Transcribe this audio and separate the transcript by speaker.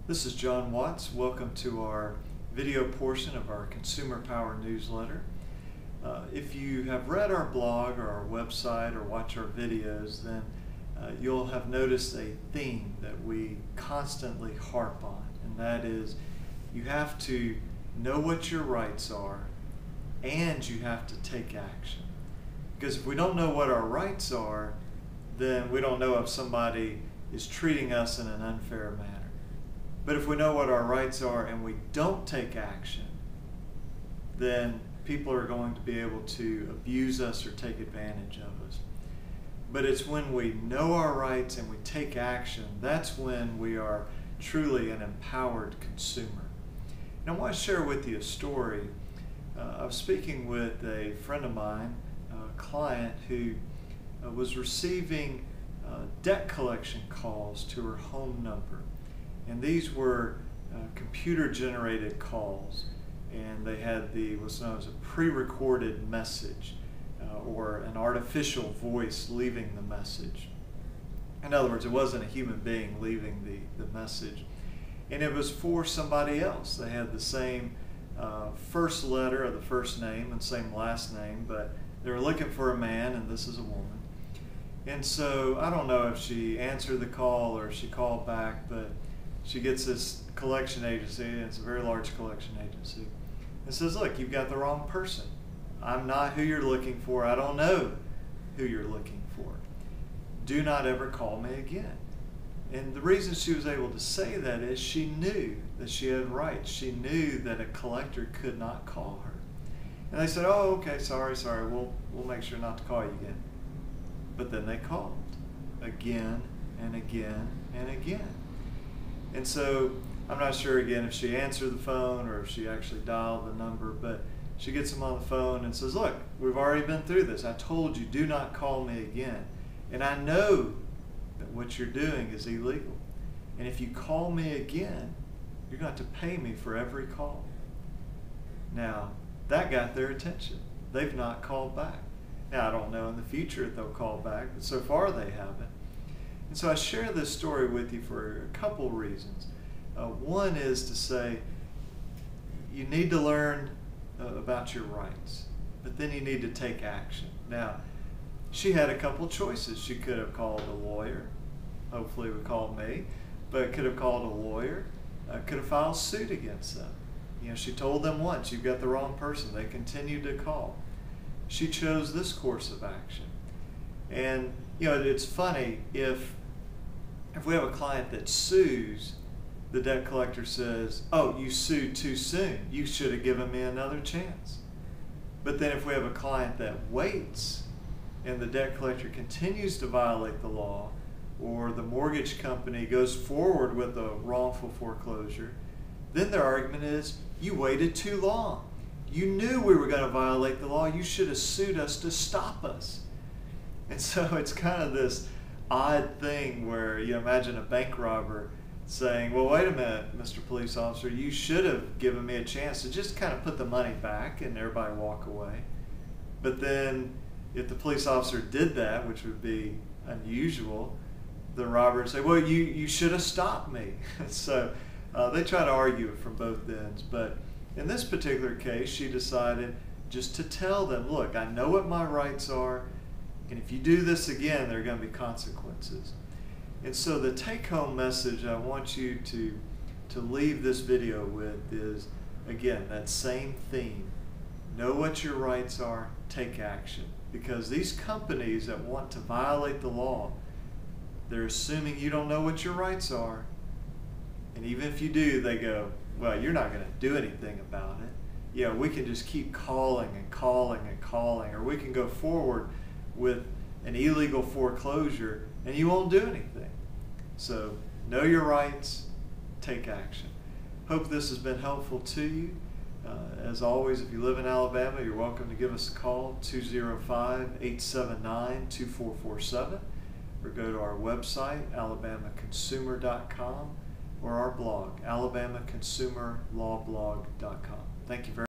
Speaker 1: This is John Watts. Welcome to our video portion of our Consumer Power newsletter. If you have read our blog or our website or watch our videos, then you'll have noticed a theme that we constantly harp on, and that is you have to know what your rights are and you have to take action. Because if we don't know what our rights are, then we don't know if somebody is treating us in an unfair manner. But if we know what our rights are and we don't take action, then people are going to be able to abuse us or take advantage of us. But it's when we know our rights and we take action, that's when we are truly an empowered consumer. And I want to share with you a story. I was speaking with a friend of mine, a client who was receiving debt collection calls to her home number. And these were computer-generated calls, and they had what's known as a pre-recorded message or an artificial voice leaving the message. In other words, it wasn't a human being leaving the message, and it was for somebody else. They had the same first letter of the first name and same last name, but they were looking for a man, and this is a woman. And so I don't know if she answered the call or if she called back, but she gets this collection agency, and it's a very large collection agency, and says, look, you've got the wrong person. I'm not who you're looking for. I don't know who you're looking for. Do not ever call me again. And the reason she was able to say that is she knew that she had rights. She knew that a collector could not call her. And they said, oh, okay, sorry, we'll make sure not to call you again. But then they called again and again and again. And so I'm not sure again if she answered the phone or if she actually dialed the number, but she gets them on the phone and says, look, we've already been through this. I told you, do not call me again. And I know that what you're doing is illegal. And if you call me again, you're going to have to pay me for every call. Now, that got their attention. They've not called back. Now, I don't know in the future if they'll call back, but so far they haven't. And so I share this story with you for a couple reasons. One is to say you need to learn about your rights, but then you need to take action. Now, she had a couple choices. She could have called a lawyer, hopefully would call me, but could have called a lawyer, could have filed suit against them. You know, she told them once, you've got the wrong person. They continued to call. She chose this course of action. And you know, it's funny, if we have a client that sues, the debt collector says, oh, you sued too soon. You should have given me another chance. But then if we have a client that waits and the debt collector continues to violate the law, or the mortgage company goes forward with a wrongful foreclosure, then their argument is, you waited too long. You knew we were going to violate the law. You should have sued us to stop us. And so it's kind of this odd thing where you imagine a bank robber saying, well, wait a minute, Mr. Police Officer, you should have given me a chance to just kind of put the money back, and everybody walk away. But then if the police officer did that, which would be unusual, the robber would say, well, you should have stopped me. So they try to argue it from both ends. But in this particular case, she decided just to tell them, look, I know what my rights are, and if you do this again, there are going to be consequences. And so the take-home message I want you to leave this video with is, again, that same theme. Know what your rights are, take action. Because these companies that want to violate the law, they're assuming you don't know what your rights are. And even if you do, they go, well, you're not going to do anything about it. You know, we can just keep calling and calling and calling, or we can go forward with an illegal foreclosure and you won't do anything. So know your rights, take action. Hope this has been helpful to you. As always, if you live in Alabama, you're welcome to give us a call, 205-879-2447, or go to our website, alabamaconsumer.com, or our blog, alabamaconsumerlawblog.com. Thank you very much.